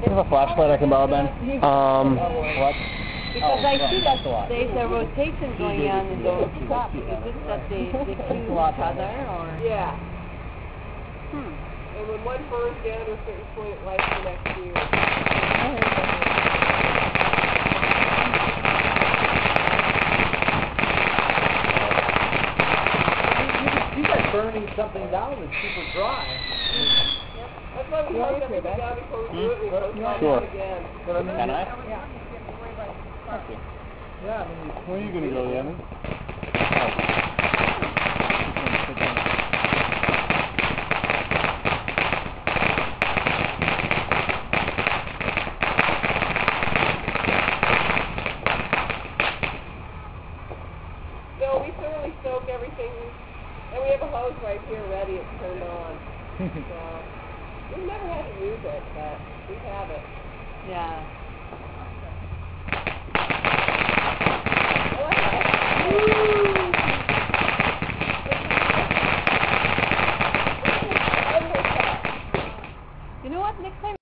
you have a flashlight I can borrow, Ben? What? Because I see that there's a rotation going on in those cups. Is it that they fuse each other, or? Yeah. Hmm. And when one burns down to a certain point, it lights the next fuse. You guys burning something down that's super dry. Yep. That's why we hung everything down before we do it. We post it Sure. again. But I mean, Can I? yeah, I mean, Where are you going to go, Yanni? No, we thoroughly soak everything, and we have a hose right here ready. It's turned on. So we've never had to use it, but we have it. Yeah.